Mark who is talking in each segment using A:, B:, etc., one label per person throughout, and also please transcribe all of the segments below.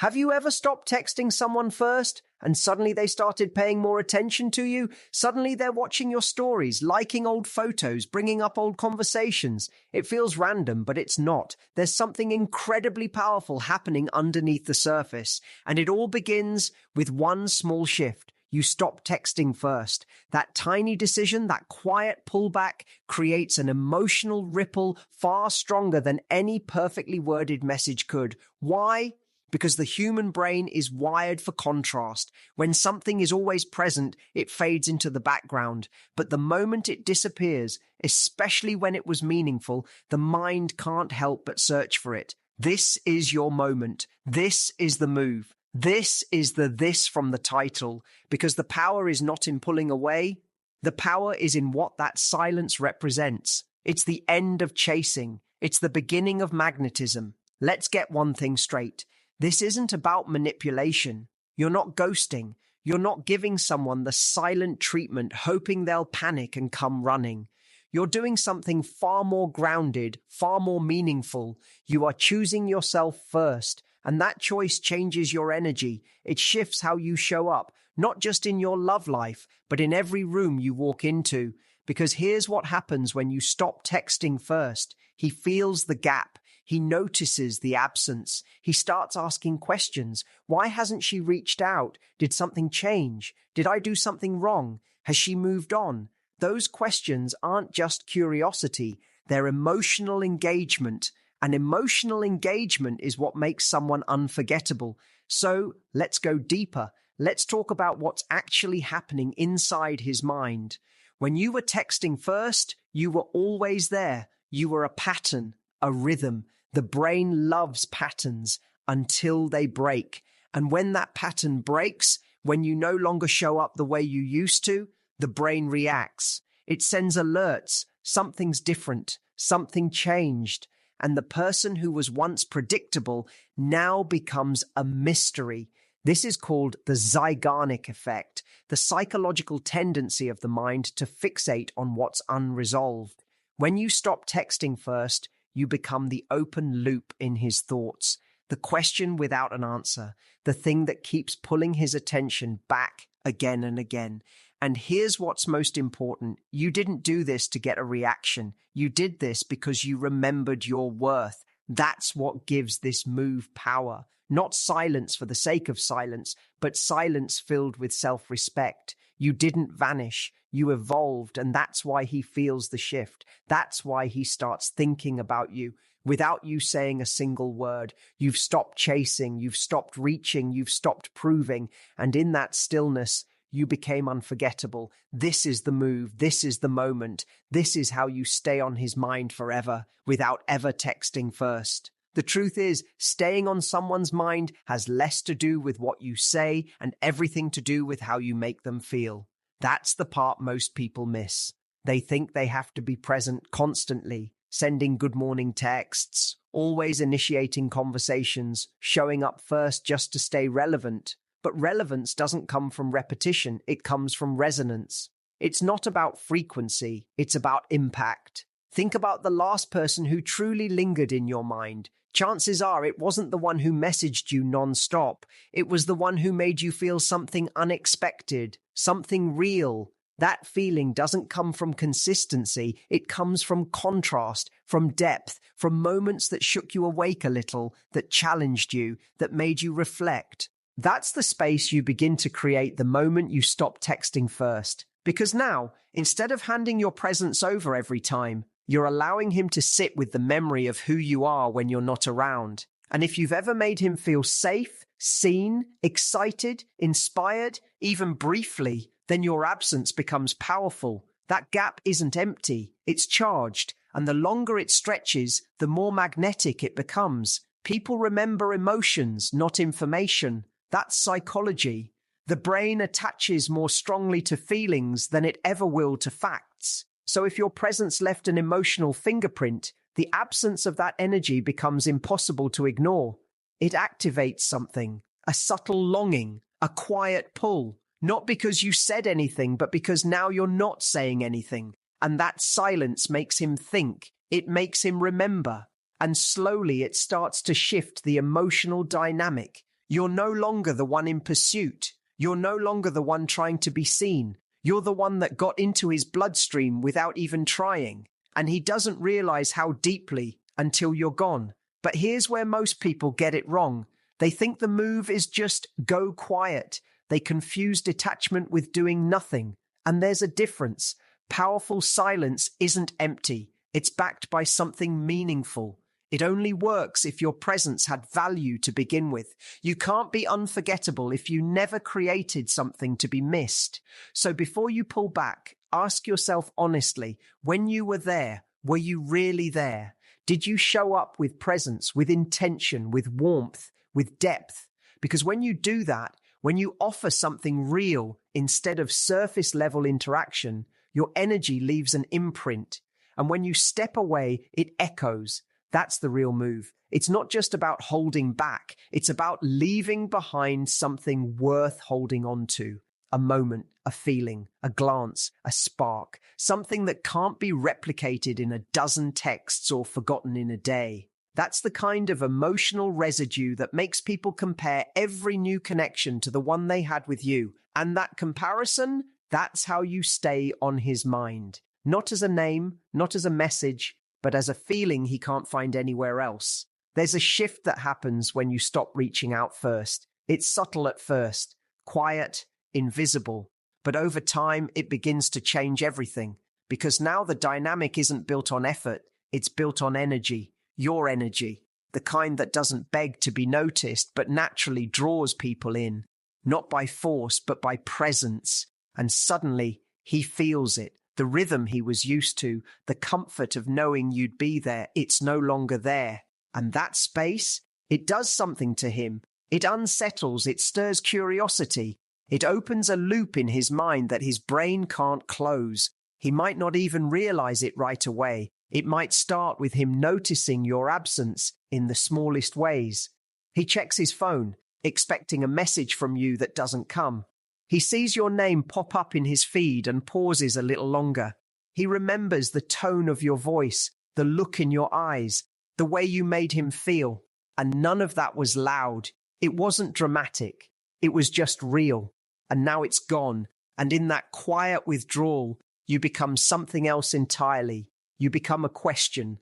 A: Have you ever stopped texting someone first and suddenly they started paying more attention to you? Suddenly they're watching your stories, liking old photos, bringing up old conversations. It feels random, but it's not. There's something incredibly powerful happening underneath the surface, and it all begins with one small shift. You stop texting first. That tiny decision, that quiet pullback, creates an emotional ripple far stronger than any perfectly worded message could. Why? Because the human brain is wired for contrast. When something is always present, it fades into the background. But the moment it disappears, especially when it was meaningful, the mind can't help but search for it. This is your moment. This is the move. This is the this from the title, because the power is not in pulling away. The power is in what that silence represents. It's the end of chasing. It's the beginning of magnetism. Let's get one thing straight. This isn't about manipulation. You're not ghosting. You're not giving someone the silent treatment, hoping they'll panic and come running. You're doing something far more grounded, far more meaningful. You are choosing yourself first, and that choice changes your energy. It shifts how you show up, not just in your love life, but in every room you walk into. Because here's what happens when you stop texting first. He feels the gap. He notices the absence. He starts asking questions. Why hasn't she reached out? Did something change? Did I do something wrong? Has she moved on? Those questions aren't just curiosity. They're emotional engagement. And emotional engagement is what makes someone unforgettable. So let's go deeper. Let's talk about what's actually happening inside his mind. When you were texting first, you were always there. You were a pattern, a rhythm. The brain loves patterns until they break. And when that pattern breaks, when you no longer show up the way you used to, the brain reacts. It sends alerts. Something's different. Something changed. And the person who was once predictable now becomes a mystery. This is called the Zeigarnik Effect, the psychological tendency of the mind to fixate on what's unresolved. When you stop texting first, you become the open loop in his thoughts, the question without an answer, the thing that keeps pulling his attention back again and again. And here's what's most important. You didn't do this to get a reaction. You did this because you remembered your worth. That's what gives this move power. Not silence for the sake of silence, but silence filled with self-respect. You didn't vanish. You evolved, and that's why he feels the shift. That's why he starts thinking about you without you saying a single word. You've stopped chasing, you've stopped reaching, you've stopped proving, and in that stillness, you became unforgettable. This is the move. This is the moment. This is how you stay on his mind forever without ever texting first. The truth is, staying on someone's mind has less to do with what you say and everything to do with how you make them feel. That's the part most people miss. They think they have to be present constantly, sending good morning texts, always initiating conversations, showing up first just to stay relevant. But relevance doesn't come from repetition, it comes from resonance. It's not about frequency, it's about impact. Think about the last person who truly lingered in your mind. Chances are it wasn't the one who messaged you nonstop. It was the one who made you feel something unexpected, something real. That feeling doesn't come from consistency. It comes from contrast, from depth, from moments that shook you awake a little, that challenged you, that made you reflect. That's the space you begin to create the moment you stop texting first. Because now, instead of handing your presence over every time, you're allowing him to sit with the memory of who you are when you're not around. And if you've ever made him feel safe, seen, excited, inspired, even briefly, then your absence becomes powerful. That gap isn't empty, it's charged. And the longer it stretches, the more magnetic it becomes. People remember emotions, not information. That's psychology. The brain attaches more strongly to feelings than it ever will to facts. So if your presence left an emotional fingerprint, the absence of that energy becomes impossible to ignore. It activates something, a subtle longing, a quiet pull, not because you said anything, but because now you're not saying anything. And that silence makes him think, it makes him remember. And slowly it starts to shift the emotional dynamic. You're no longer the one in pursuit. You're no longer the one trying to be seen. You're the one that got into his bloodstream without even trying. And he doesn't realize how deeply until you're gone. But here's where most people get it wrong. They think the move is just go quiet. They confuse detachment with doing nothing. And there's a difference. Powerful silence isn't empty. It's backed by something meaningful. It only works if your presence had value to begin with. You can't be unforgettable if you never created something to be missed. So before you pull back, ask yourself honestly, when you were there, were you really there? Did you show up with presence, with intention, with warmth, with depth? Because when you do that, when you offer something real instead of surface level interaction, your energy leaves an imprint. And when you step away, it echoes. That's the real move. It's not just about holding back. It's about leaving behind something worth holding on to. A moment, a feeling, a glance, a spark, something that can't be replicated in a dozen texts or forgotten in a day. That's the kind of emotional residue that makes people compare every new connection to the one they had with you. And that comparison, that's how you stay on his mind. Not as a name, not as a message, but as a feeling he can't find anywhere else. There's a shift that happens when you stop reaching out first. It's subtle at first, quiet, invisible, but over time it begins to change everything, because now the dynamic isn't built on effort, it's built on energy, your energy, the kind that doesn't beg to be noticed, but naturally draws people in, not by force, but by presence. And suddenly he feels it. The rhythm he was used to, the comfort of knowing you'd be there, it's no longer there. And that space, it does something to him. It unsettles, it stirs curiosity. It opens a loop in his mind that his brain can't close. He might not even realize it right away. It might start with him noticing your absence in the smallest ways. He checks his phone, expecting a message from you that doesn't come. He sees your name pop up in his feed and pauses a little longer. He remembers the tone of your voice, the look in your eyes, the way you made him feel. And none of that was loud. It wasn't dramatic. It was just real. And now it's gone. And in that quiet withdrawal, you become something else entirely. You become a question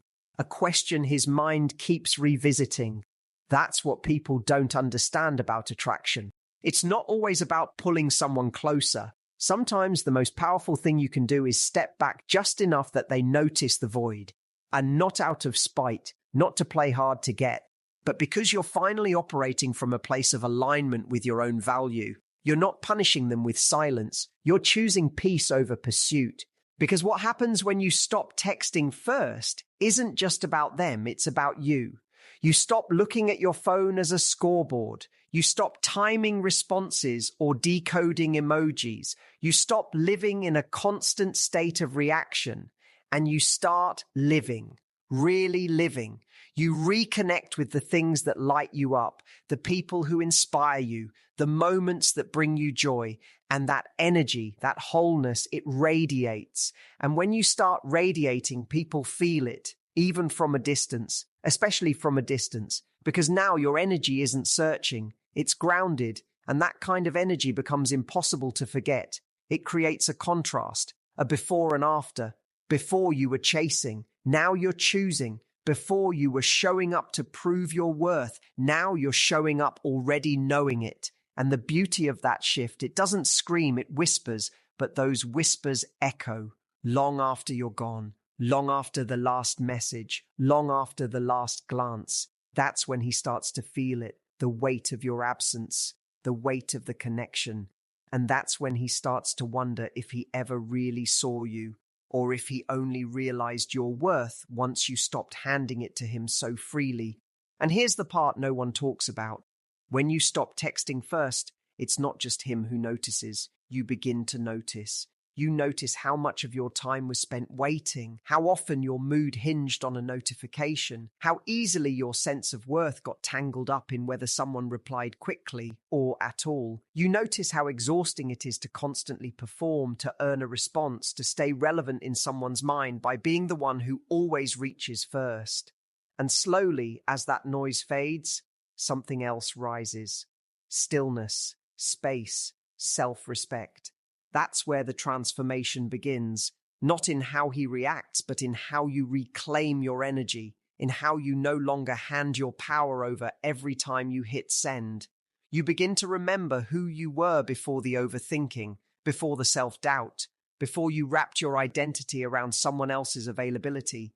A: his mind keeps revisiting. That's what people don't understand about attraction. It's not always about pulling someone closer. Sometimes the most powerful thing you can do is step back just enough that they notice the void. And not out of spite, not to play hard to get, but because you're finally operating from a place of alignment with your own value. You're not punishing them with silence. You're choosing peace over pursuit. Because what happens when you stop texting first isn't just about them, it's about you. You stop looking at your phone as a scoreboard. You stop timing responses or decoding emojis. You stop living in a constant state of reaction, and you start living, really living. You reconnect with the things that light you up, the people who inspire you, the moments that bring you joy, and that energy, that wholeness, it radiates. And when you start radiating, people feel it, even from a distance, especially from a distance, because now your energy isn't searching, it's grounded, and that kind of energy becomes impossible to forget. It creates a contrast, a before and after. Before you were chasing, now you're choosing. Before you were showing up to prove your worth, now you're showing up already knowing it. And the beauty of that shift, it doesn't scream, it whispers, but those whispers echo long after you're gone, long after the last message, long after the last glance. That's when he starts to feel it, the weight of your absence, the weight of the connection. And that's when he starts to wonder if he ever really saw you, or if he only realized your worth once you stopped handing it to him so freely. And here's the part no one talks about. When you stop texting first, it's not just him who notices. You begin to notice. You notice how much of your time was spent waiting, how often your mood hinged on a notification, how easily your sense of worth got tangled up in whether someone replied quickly or at all. You notice how exhausting it is to constantly perform, to earn a response, to stay relevant in someone's mind by being the one who always reaches first. And slowly, as that noise fades, something else rises. stillness, space, self-respect. That's where the transformation begins, not in how he reacts, but in how you reclaim your energy, in how you no longer hand your power over every time you hit send. You begin to remember who you were before the overthinking, before the self-doubt, before you wrapped your identity around someone else's availability.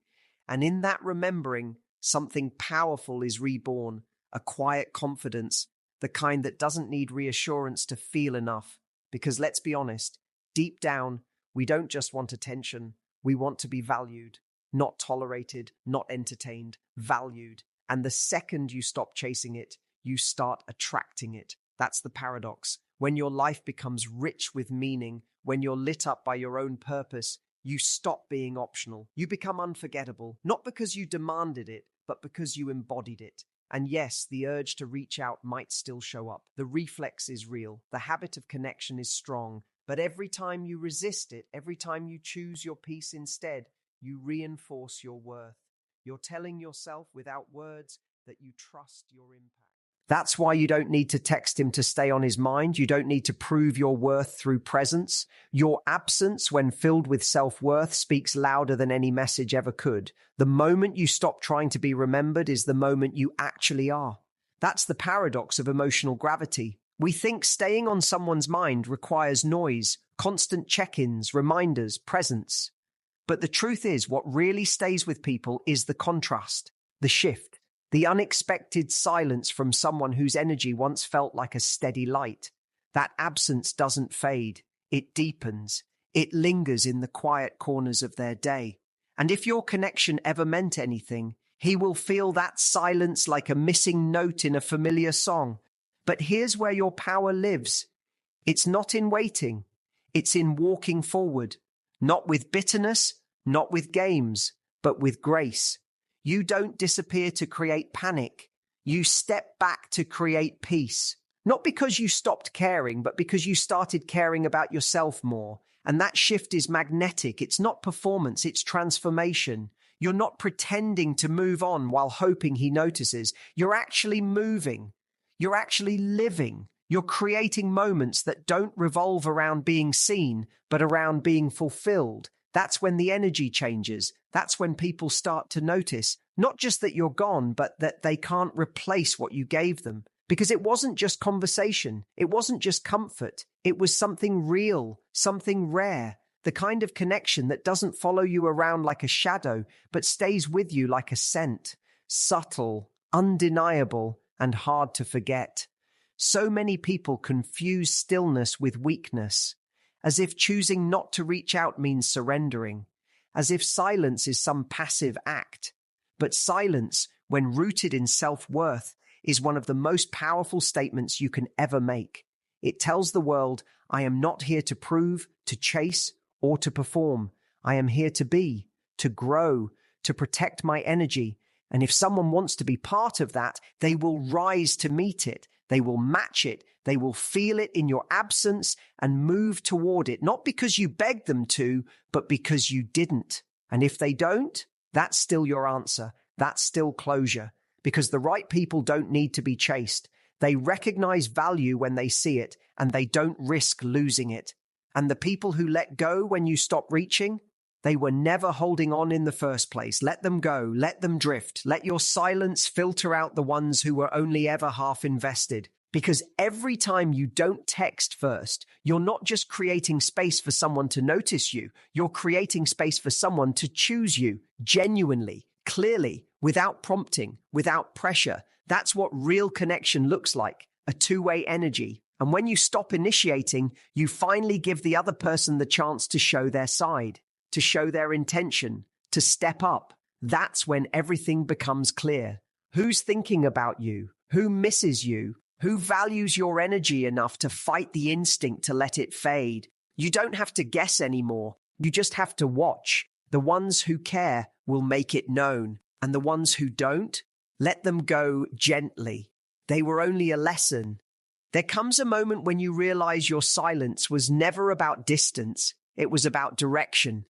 A: And in that remembering, something powerful is reborn, a quiet confidence, the kind that doesn't need reassurance to feel enough. Because let's be honest, deep down, we don't just want attention, we want to be valued, not tolerated, not entertained, valued. And the second you stop chasing it, you start attracting it. That's the paradox. When your life becomes rich with meaning, when you're lit up by your own purpose, you stop being optional. You become unforgettable, not because you demanded it, but because you embodied it. And yes, the urge to reach out might still show up. The reflex is real. The habit of connection is strong. But every time you resist it, every time you choose your peace instead, you reinforce your worth. You're telling yourself without words that you trust your impact. That's why you don't need to text him to stay on his mind. You don't need to prove your worth through presence. Your absence, when filled with self-worth, speaks louder than any message ever could. The moment you stop trying to be remembered is the moment you actually are. That's the paradox of emotional gravity. We think staying on someone's mind requires noise, constant check-ins, reminders, presence. But the truth is, what really stays with people is the contrast, the shift, the unexpected silence from someone whose energy once felt like a steady light. That absence doesn't fade. It deepens. It lingers in the quiet corners of their day. And if your connection ever meant anything, he will feel that silence like a missing note in a familiar song. But here's where your power lives. It's not in waiting. It's in walking forward. Not with bitterness, not with games, but with grace. You don't disappear to create panic. You step back to create peace. Not because you stopped caring, but because you started caring about yourself more. And that shift is magnetic. It's not performance, it's transformation. You're not pretending to move on while hoping he notices. You're actually moving. You're actually living. You're creating moments that don't revolve around being seen, but around being fulfilled. That's when the energy changes. That's when people start to notice, not just that you're gone, but that they can't replace what you gave them. Because it wasn't just conversation. It wasn't just comfort. It was something real, something rare, the kind of connection that doesn't follow you around like a shadow, but stays with you like a scent, subtle, undeniable, and hard to forget. So many people confuse stillness with weakness, as if choosing not to reach out means surrendering, as if silence is some passive act. But silence, when rooted in self-worth, is one of the most powerful statements you can ever make. It tells the world, I am not here to prove, to chase, or to perform. I am here to be, to grow, to protect my energy. And if someone wants to be part of that, they will rise to meet it. They will match it. They will feel it in your absence and move toward it, not because you begged them to, but because you didn't. And if they don't, that's still your answer. That's still closure. Because the right people don't need to be chased. They recognize value when they see it, and they don't risk losing it. And the people who let go when you stop reaching, they were never holding on in the first place. Let them go. Let them drift. Let your silence filter out the ones who were only ever half invested. Because every time you don't text first, you're not just creating space for someone to notice you. You're creating space for someone to choose you genuinely, clearly, without prompting, without pressure. That's what real connection looks like, a two-way energy. And when you stop initiating, you finally give the other person the chance to show their side, to show their intention, to step up. That's when everything becomes clear. Who's thinking about you? Who misses you? Who values your energy enough to fight the instinct to let it fade? You don't have to guess anymore. You just have to watch. The ones who care will make it known. And the ones who don't, let them go gently. They were only a lesson. There comes a moment when you realize your silence was never about distance. It was about direction.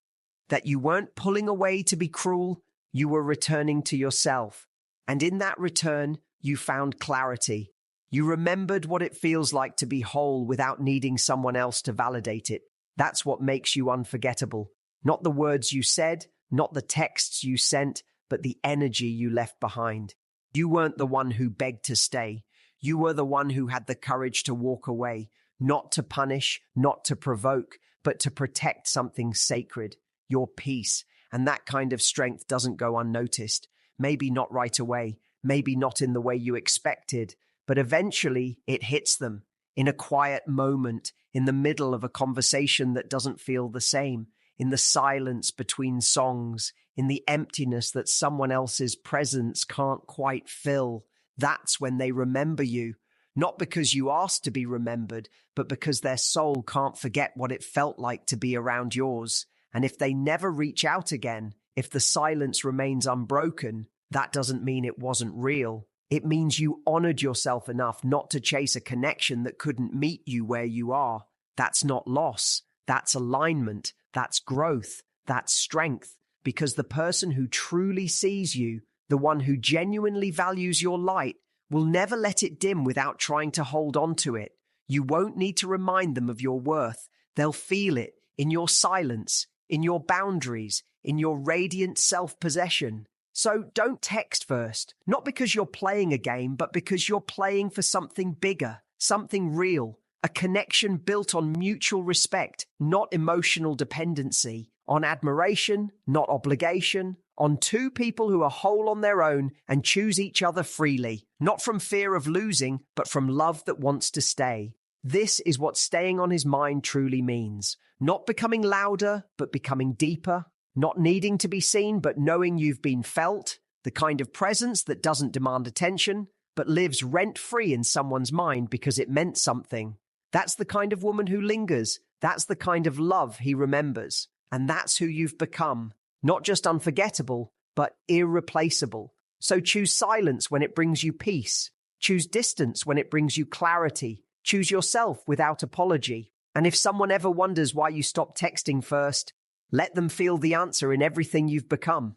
A: That you weren't pulling away to be cruel. You were returning to yourself. And in that return, you found clarity. You remembered what it feels like to be whole without needing someone else to validate it. That's what makes you unforgettable. Not the words you said, not the texts you sent, but the energy you left behind. You weren't the one who begged to stay. You were the one who had the courage to walk away, not to punish, not to provoke, but to protect something sacred, your peace. And that kind of strength doesn't go unnoticed. Maybe not right away, maybe not in the way you expected, but eventually it hits them in a quiet moment, in the middle of a conversation that doesn't feel the same, in the silence between songs, in the emptiness that someone else's presence can't quite fill. That's when they remember you, not because you asked to be remembered, but because their soul can't forget what it felt like to be around yours. And if they never reach out again, if the silence remains unbroken, that doesn't mean it wasn't real. It means you honored yourself enough not to chase a connection that couldn't meet you where you are. That's not loss. That's alignment. That's growth. That's strength. Because the person who truly sees you, the one who genuinely values your light, will never let it dim without trying to hold on to it. You won't need to remind them of your worth. They'll feel it in your silence, in your boundaries, in your radiant self-possession. So don't text first, not because you're playing a game, but because you're playing for something bigger, something real, a connection built on mutual respect, not emotional dependency, on admiration, not obligation, on two people who are whole on their own and choose each other freely, not from fear of losing, but from love that wants to stay. This is what staying on his mind truly means. Not becoming louder, but becoming deeper. Not needing to be seen, but knowing you've been felt. The kind of presence that doesn't demand attention, but lives rent-free in someone's mind because it meant something. That's the kind of woman who lingers. That's the kind of love he remembers. And that's who you've become. Not just unforgettable, but irreplaceable. So choose silence when it brings you peace. Choose distance when it brings you clarity. Choose yourself without apology. And if someone ever wonders why you stopped texting first, let them feel the answer in everything you've become.